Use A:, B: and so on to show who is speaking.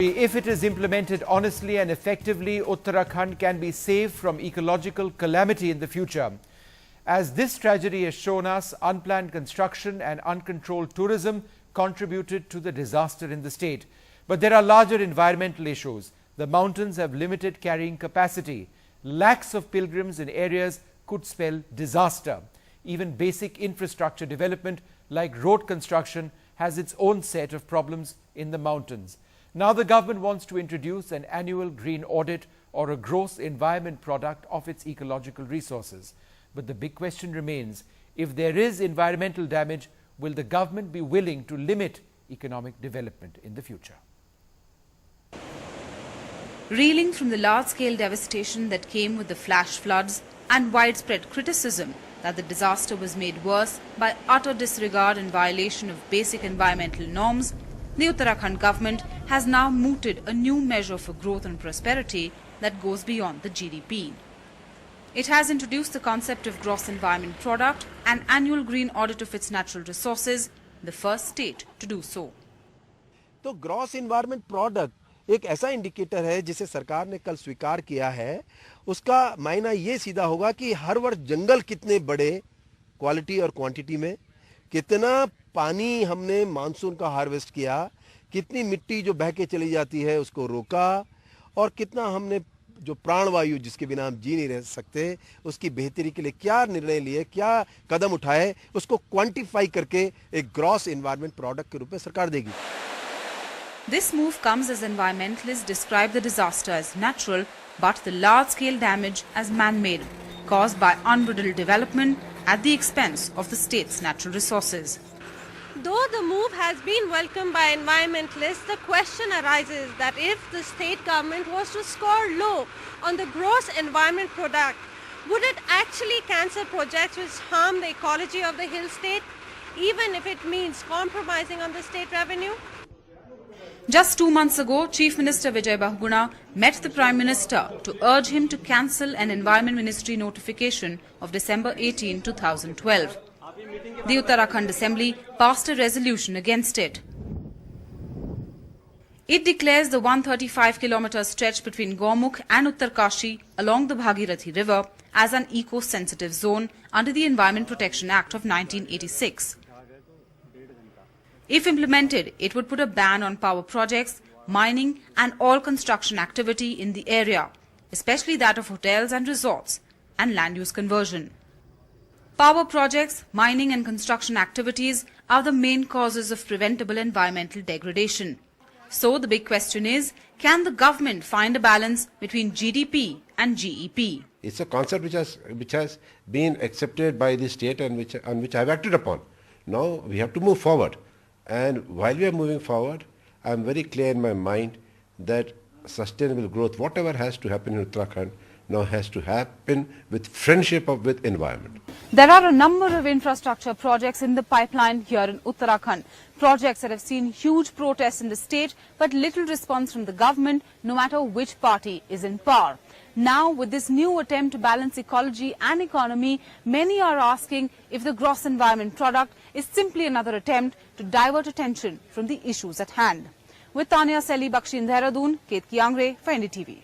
A: If it is implemented honestly and effectively, Uttarakhand can be saved from ecological calamity in the future. As this tragedy has shown us, unplanned construction and uncontrolled tourism contributed to the disaster in the state. But there are larger environmental issues. The mountains have limited carrying capacity. Lakhs of pilgrims in areas could spell disaster. Even basic infrastructure development like road construction has its own set of problems in the mountains. Now the government wants to introduce an annual green audit or a gross environment product of its ecological resources. But the big question remains, if there is environmental damage, will the government be willing to limit economic development in the future?
B: Reeling from the large-scale devastation that came with the flash floods and widespread criticism that the disaster was made worse by utter disregard and violation of basic environmental norms, the Uttarakhand government has now mooted a new measure for growth and prosperity that goes beyond the GDP. It has introduced the concept of gross environment product and annual green audit of its natural resources, the first state to do so.
C: तो gross environment product एक ऐसा indicator है जिसे सरकार ने कल स्वीकार किया है। उसका मायना ये सीधा होगा कि हर वर्ष जंगल कितने बड़े क्वालिटी और क्वांटिटी में, कितना पानी हमने मानसून का हार्वेस्ट किया, कितनी मिट्टी जो बह के चली जाती है उसको रोका, और कितना हमने जो प्राणवायु जिसके बिना हम जी नहीं रह सकते उसकी बेहतरी के लिए क्या निर्णय लिए, क्या कदम उठाए, उसको क्वांटिफाई करके एक ग्रॉस एनवायरनमेंट प्रोडक्ट के रूप में सरकार देगी।
B: This move comes as environmentalists describe the disaster as natural, but the large-scale damage as man-made, caused by unbridled development at the expense of the state's natural resources.
D: Though the move has been welcomed by environmentalists, the question arises that if the state government was to score low on the gross environment product, would it actually cancel projects which harm the ecology of the hill state, even if it means compromising on the state revenue?
B: Just 2 months ago, Chief Minister Vijay Bahuguna met the Prime Minister to urge him to cancel an Environment Ministry notification of December 18, 2012. The Uttarakhand Assembly passed a resolution against it. It declares the 135-kilometer stretch between Gaumukh and Uttarkashi along the Bhagirathi River as an eco-sensitive zone under the Environment Protection Act of 1986. If implemented, it would put a ban on power projects, mining and all construction activity in the area, especially that of hotels and resorts, and land use conversion. Power projects, mining and construction activities are the main causes of preventable environmental degradation. So the big question is, can the government find a balance between GDP and GEP?
E: It's a concept which has been accepted by the state and which I have acted upon. Now we have to move forward. And while we are moving forward, I am very clear in my mind that sustainable growth, whatever has to happen in Uttarakhand, now has to happen with friendship with environment.
B: There are a number of infrastructure projects in the pipeline here in Uttarakhand. Projects that have seen huge protests in the state, but little response from the government, no matter which party is in power. Now, with this new attempt to balance ecology and economy, many are asking if the gross environment product is simply another attempt to divert attention from the issues at hand. With Tanya Seli Bakshi in Dehradun, Ket Kiangre for NDTV.